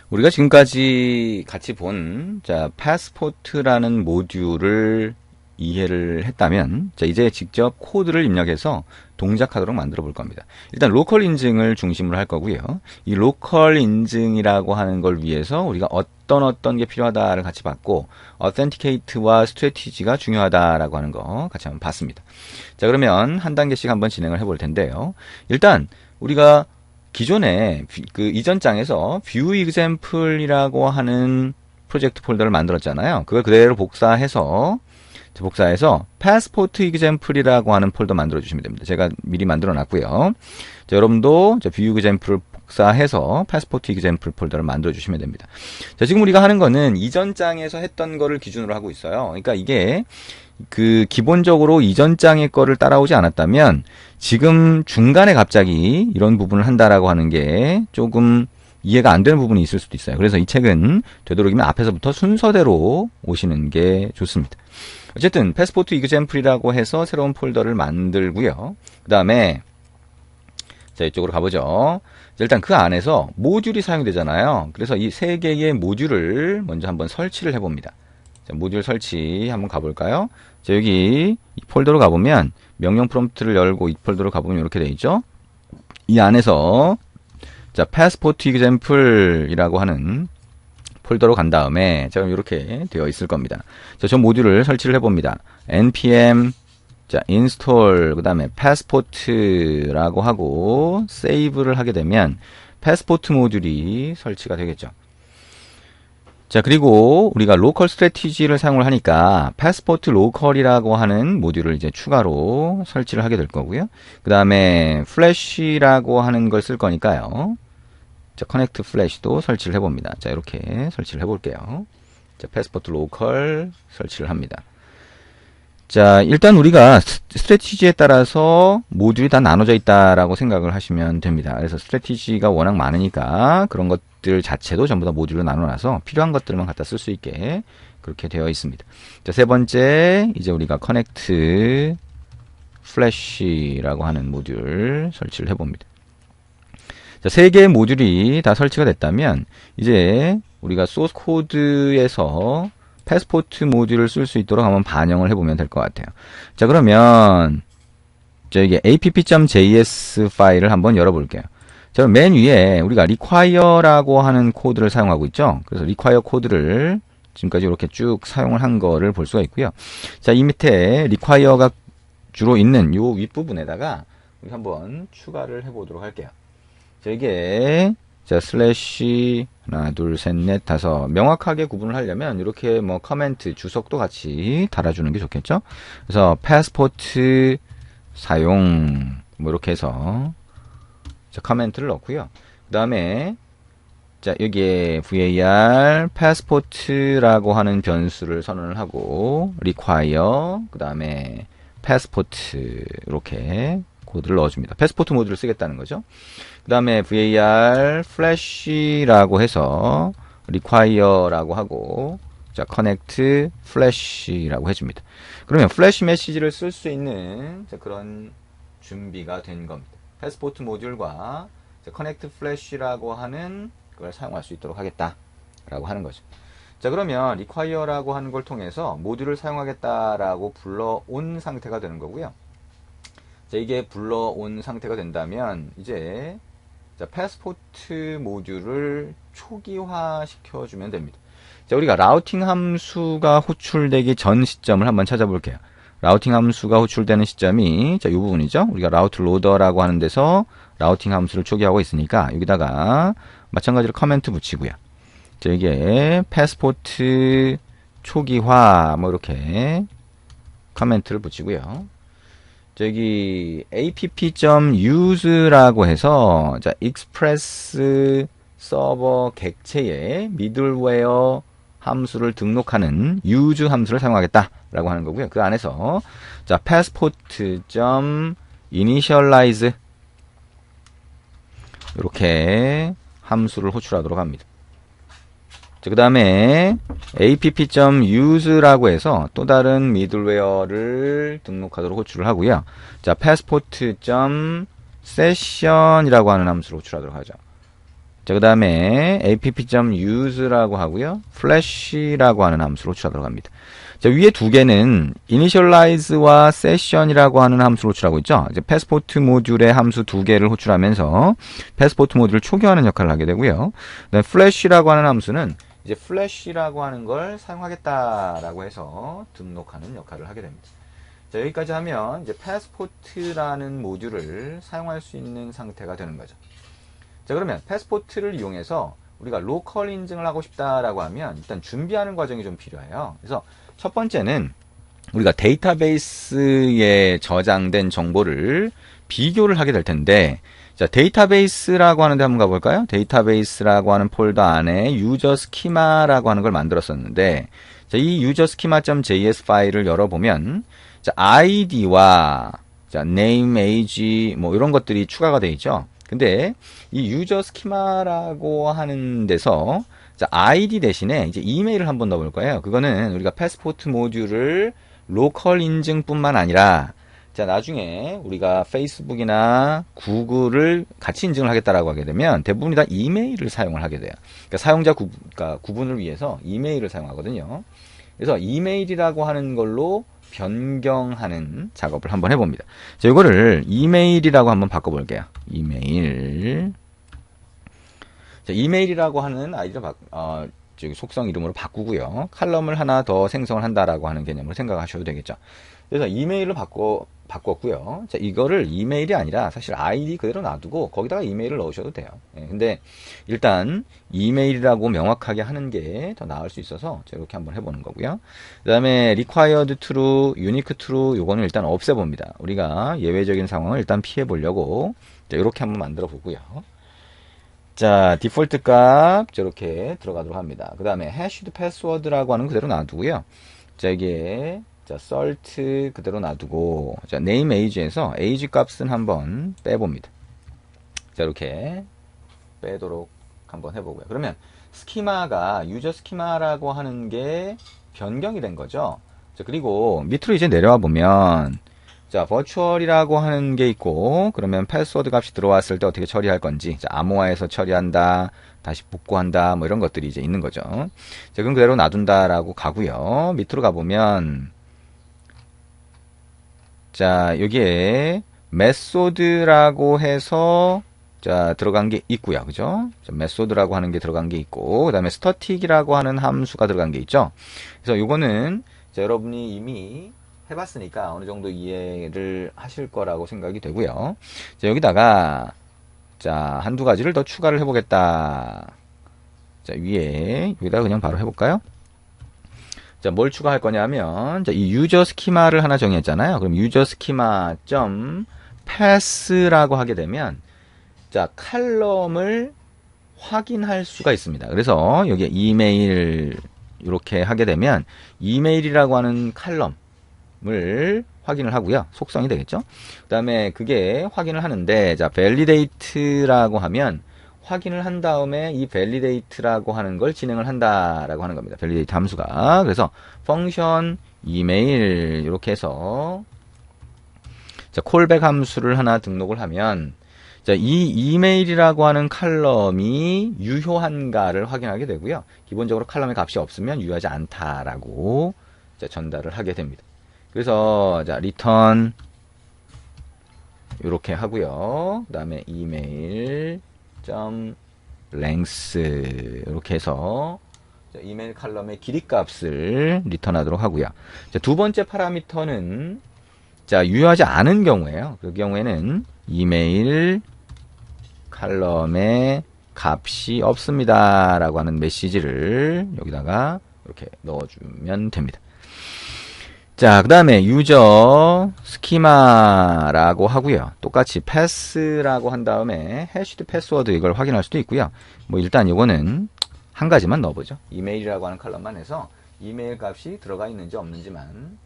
우리가 지금까지 같이 본, 자, passport라는 모듈을 이해를 했다면, 자, 이제 직접 코드를 입력해서 동작하도록 만들어 볼 겁니다. 일단 로컬 인증을 중심으로 할 거고요. 이 로컬 인증이라고 하는 걸 위해서 우리가 어떤 게 필요하다를 같이 봤고, authenticate와 strategy가 중요하다라고 하는 거 같이 한번 봤습니다. 자, 그러면 한 단계씩 한번 진행을 해볼 텐데요. 일단 우리가 기존에 그 이전 장에서 view example이라고 하는 프로젝트 폴더를 만들었잖아요. 그걸 그대로 복사해서 passport example이라고 하는 폴더 만들어 주시면 됩니다. 제가 미리 만들어 놨고요. 자, 여러분도 view example을 복사해서 passport example 폴더를 만들어 주시면 됩니다. 자, 지금 우리가 하는 거는 이전 장에서 했던 거를 기준으로 하고 있어요. 그러니까 이게 그 기본적으로 이전 장의 거를 따라오지 않았다면 지금 중간에 갑자기 이런 부분을 한다라고 하는 게 조금 이해가 안 되는 부분이 있을 수도 있어요. 그래서 이 책은 되도록이면 앞에서부터 순서대로 오시는 게 좋습니다. 어쨌든 패스포트 이그젬플이라고 해서 새로운 폴더를 만들고요. 그 다음에 자, 이쪽으로 가보죠. 일단 그 안에서 모듈이 사용되잖아요. 그래서 이 세 개의 모듈을 먼저 한번 설치를 해봅니다. 자, 모듈 설치 한번 가볼까요? 자, 여기 이 폴더로 가보면 명령 프롬프트를 열고 이 폴더로 가보면 이렇게 되어 있죠. 이 안에서 자, passport example이라고 하는 폴더로 간 다음에 자, 이렇게 되어 있을 겁니다. 자, 저 모듈을 설치를 해봅니다. npm 자, install 그 다음에 passport라고 하고 세이브를 하게 되면 passport 모듈이 설치가 되겠죠. 자, 그리고 우리가 로컬 스트래티지를 사용을 하니까 패스포트 로컬이라고 하는 모듈을 이제 추가로 설치를 하게 될 거고요. 그 다음에 플래시라고 하는 걸 쓸 거니까요. 자, 커넥트 플래시도 설치를 해봅니다. 자, 이렇게 설치를 해볼게요. 자, 패스포트 로컬 설치를 합니다. 자, 일단 우리가 스트래티지에 따라서 모듈이 다 나눠져 있다라고 생각을 하시면 됩니다. 그래서 스트래티지가 워낙 많으니까 그런 것들 자체도 전부 다 모듈로 나눠놔서 필요한 것들만 갖다 쓸 수 있게 그렇게 되어 있습니다. 자, 세 번째, 이제 우리가 커넥트 플래시라고 하는 모듈 설치를 해봅니다. 자, 세 개의 모듈이 다 설치가 됐다면 이제 우리가 소스 코드에서 패스포트 모듈을 쓸 수 있도록 한번 반영을 해보면 될 것 같아요. 자, 그러면 저기 app.js 파일을 한번 열어볼게요. 자, 맨 위에 우리가 require라고 하는 코드를 사용하고 있죠. 그래서 require 코드를 지금까지 이렇게 쭉 사용을 한 거를 볼 수가 있고요. 자, 이 밑에 require가 주로 있는 요 윗부분에다가 우리 한번 추가를 해보도록 할게요. 자, 이게 자, 슬래시 하나, 둘, 셋, 넷, 다섯 명확하게 구분을 하려면 이렇게 뭐 커멘트, 주석도 같이 달아주는 게 좋겠죠. 그래서 패스포트 사용 뭐 이렇게 해서 자, 커멘트를 넣고요. 그 다음에 자, 여기에 var passport라고 하는 변수를 선언을 하고 require 그 다음에 passport 이렇게 코드를 넣어줍니다. 패스포트 모듈을 쓰겠다는 거죠. 그 다음에 var flash라고 해서 require라고 하고 자, connect flash라고 해줍니다. 그러면 플래시 메시지를 쓸 수 있는 자, 그런 준비가 된 겁니다. 패스포트 모듈과 자, connect flash라고 하는 그걸 사용할 수 있도록 하겠다라고 하는 거죠. 자, 그러면 require라고 하는 걸 통해서 모듈을 사용하겠다라고 불러온 상태가 되는 거고요. 자, 이게 불러온 상태가 된다면 이제 자, 패스포트 모듈을 초기화 시켜주면 됩니다. 자, 우리가 라우팅 함수가 호출되기 전 시점을 한번 찾아볼게요. 라우팅 함수가 호출되는 시점이 자, 이 부분이죠. 우리가 라우트 로더라고 하는 데서 라우팅 함수를 초기화하고 있으니까 여기다가 마찬가지로 커멘트 붙이고요. 자, 이게 패스포트 초기화 뭐 이렇게 커멘트를 붙이고요. 저기 app.use라고 해서 자, 익스프레스 서버 객체에 미들웨어 함수를 등록하는 use 함수를 사용하겠다라고 하는 거고요. 그 안에서 자, passport.initialize 이렇게 함수를 호출하도록 합니다. 그 다음에 app.use라고 해서 또 다른 미들웨어를 등록하도록 호출을 하고요. 자, passport.session이라고 하는 함수를 호출하도록 하죠. 자, 그 다음에 app.use라고 하고요. flash라고 하는 함수로 호출하도록 합니다. 자, 위에 두 개는 initialize와 session이라고 하는 함수로 호출하고 있죠. 이제 패스포트 모듈의 함수 두 개를 호출하면서 패스포트 모듈을 초기화하는 역할을 하게 되고요. 그다음에 flash라고 하는 함수는 이제 flash라고 하는 걸 사용하겠다라고 해서 등록하는 역할을 하게 됩니다. 자, 여기까지 하면 이제 패스포트라는 모듈을 사용할 수 있는 상태가 되는 거죠. 자, 그러면 패스포트를 이용해서 우리가 로컬 인증을 하고 싶다라고 하면 일단 준비하는 과정이 좀 필요해요. 그래서 첫 번째는 우리가 데이터베이스에 저장된 정보를 비교를 하게 될 텐데, 자, 데이터베이스라고 하는데 한번 가볼까요? 데이터베이스라고 하는 폴더 안에 유저 스키마라고 하는 걸 만들었었는데, 자, 이 유저 스키마.js 파일을 열어보면, 자, id와 자, name, age, 뭐 이런 것들이 추가가 되어 있죠. 근데 이 유저 스키마라고 하는 데서 자, id 대신에 이제 이메일을 한번 넣어볼 거예요. 그거는 우리가 패스포트 모듈을 로컬 인증뿐만 아니라 자, 나중에 우리가 페이스북이나 구글을 같이 인증을 하겠다라고 하게 되면 대부분이 다 이메일을 사용을 하게 돼요. 그러니까 사용자 구분을 위해서 이메일을 사용하거든요. 그래서 이메일이라고 하는 걸로 변경하는 작업을 한번 해봅니다. 자, 이거를 이메일이라고 한번 바꿔볼게요. 이메일. 자, 이메일이라고 하는 아이디를 저기 속성 이름으로 바꾸고요. 칼럼을 하나 더 생성을 한다라고 하는 개념으로 생각하셔도 되겠죠. 그래서 이메일로 바꿨고요. 자, 이거를 이메일이 아니라 사실 아이디 그대로 놔두고 거기다가 이메일을 넣으셔도 돼요. 예, 근데 일단 이메일이라고 명확하게 하는 게 더 나을 수 있어서 제가 이렇게 한번 해보는 거고요. 그 다음에 required true, unique true 요거는 일단 없애봅니다. 우리가 예외적인 상황을 일단 피해 보려고 이렇게 한번 만들어 보고요. 자, 디폴트 값 저렇게 들어가도록 합니다. 그 다음에 hashed password라고 하는 그대로 놔두고요. 자, 이게 자, salt 그대로 놔두고 자, name age에서 age 값은 한번 빼봅니다. 자, 이렇게 빼도록 한번 해보고요. 그러면 스키마가 유저 스키마라고 하는 게 변경이 된 거죠. 자, 그리고 밑으로 이제 내려와 보면 자, 버추얼이라고 하는 게 있고, 그러면 패스워드 값이 들어왔을 때 어떻게 처리할 건지, 자, 암호화해서 처리한다, 다시 복구한다, 뭐 이런 것들이 이제 있는 거죠. 자, 그럼 그대로 놔둔다라고 가고요. 밑으로 가보면, 자, 여기에 메소드라고 해서, 자, 들어간 게 있고요. 그죠? 자, 메소드라고 하는 게 들어간 게 있고, 그 다음에 스타틱이라고 하는 함수가 들어간 게 있죠. 그래서 요거는, 자, 여러분이 이미 해봤으니까 어느 정도 이해를 하실 거라고 생각이 되고요. 자, 여기다가 자, 한두 가지를 더 추가를 해보겠다. 자, 위에 여기다가 그냥 바로 해볼까요? 자, 뭘 추가할 거냐면 자, 이 유저 스키마를 하나 정했잖아요. 그럼 유저 스키마 점 pass라고 하게 되면 자, 칼럼을 확인할 수가 있습니다. 그래서 여기에 이메일 이렇게 하게 되면 이메일이라고 하는 칼럼 을 확인을 하고요. 속성이 되겠죠. 그 다음에 그게 확인을 하는데 자, validate라고 하면 확인을 한 다음에 이 validate라고 하는 걸 진행을 한다라고 하는 겁니다. validate 함수가. 그래서 펑션 이메일 이렇게 해서 자, callback 함수를 하나 등록을 하면 자, 이 이메일이라고 하는 칼럼이 유효한가를 확인하게 되고요. 기본적으로 칼럼의 값이 없으면 유효하지 않다라고 자, 전달을 하게 됩니다. 그래서 자, return 이렇게 하고요. 그 다음에 email length 이렇게 해서 자, 이메일 칼럼의 길이 값을 리턴하도록 하고요. 자, 두 번째 파라미터는 자, 유효하지 않은 경우에요. 그 경우에는 이메일 칼럼의 값이 없습니다 라고 하는 메시지를 여기다가 이렇게 넣어주면 됩니다. 자, 그 다음에 유저 스키마라고 하고요. 똑같이 패스라고 한 다음에 해시드 패스워드 이걸 확인할 수도 있고요. 뭐 일단 이거는 한 가지만 넣어보죠. 이메일이라고 하는 칼럼만 해서 이메일 값이 들어가 있는지 없는지만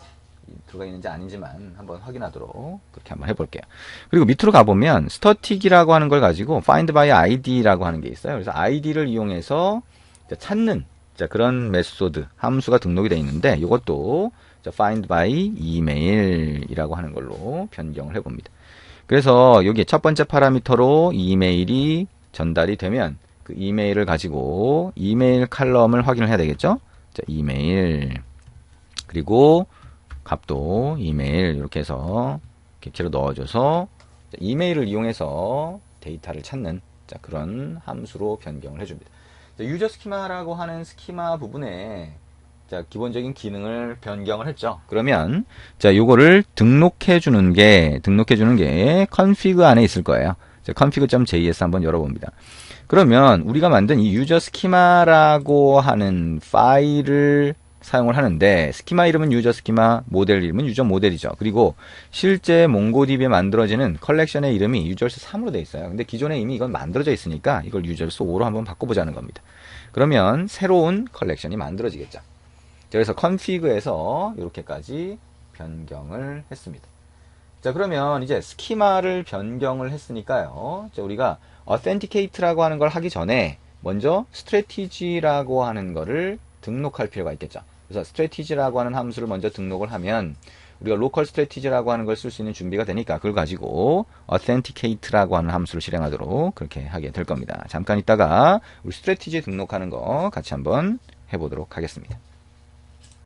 들어가 있는지 아닌지만 한번 확인하도록 그렇게 한번 해볼게요. 그리고 밑으로 가보면 스타틱이라고 하는 걸 가지고 find by id라고 하는 게 있어요. 그래서 id를 이용해서 찾는 그런 메소드 함수가 등록이 되어 있는데 이것도 find by email이라고 하는 걸로 변경을 해봅니다. 그래서 여기 첫 번째 파라미터로 이메일이 전달이 되면 그 이메일을 가지고 이메일 칼럼을 확인을 해야 되겠죠. 자, 이메일 그리고 값도 이메일 이렇게 해서 객체로 넣어줘서 이메일을 이용해서 데이터를 찾는 자, 그런 함수로 변경을 해줍니다. 자, 유저 스키마라고 하는 스키마 부분에 자, 기본적인 기능을 변경을 했죠. 그러면 자, 요거를 등록해 주는 게 config 안에 있을 거예요. 자, config.js 한번 열어봅니다. 그러면 우리가 만든 이 유저 스키마라고 하는 파일을 사용을 하는데 스키마 이름은 유저 스키마, 모델 이름은 유저 모델이죠. 그리고 실제 몽고DB에 만들어지는 컬렉션의 이름이 유저스 3으로 되어 있어요. 근데 기존에 이미 이건 만들어져 있으니까 이걸 유저스 5로 한번 바꿔보자는 겁니다. 그러면 새로운 컬렉션이 만들어지겠죠. 그래서 config에서 이렇게까지 변경을 했습니다. 자, 그러면 이제 스키마를 변경을 했으니까요. 자, 우리가 authenticate라고 하는 걸 하기 전에 먼저 strategy라고 하는 거를 등록할 필요가 있겠죠. 그래서 strategy라고 하는 함수를 먼저 등록을 하면 우리가 local strategy라고 하는 걸 쓸 수 있는 준비가 되니까 그걸 가지고 authenticate라고 하는 함수를 실행하도록 그렇게 하게 될 겁니다. 잠깐 있다가 우리 strategy 등록하는 거 같이 한번 해보도록 하겠습니다.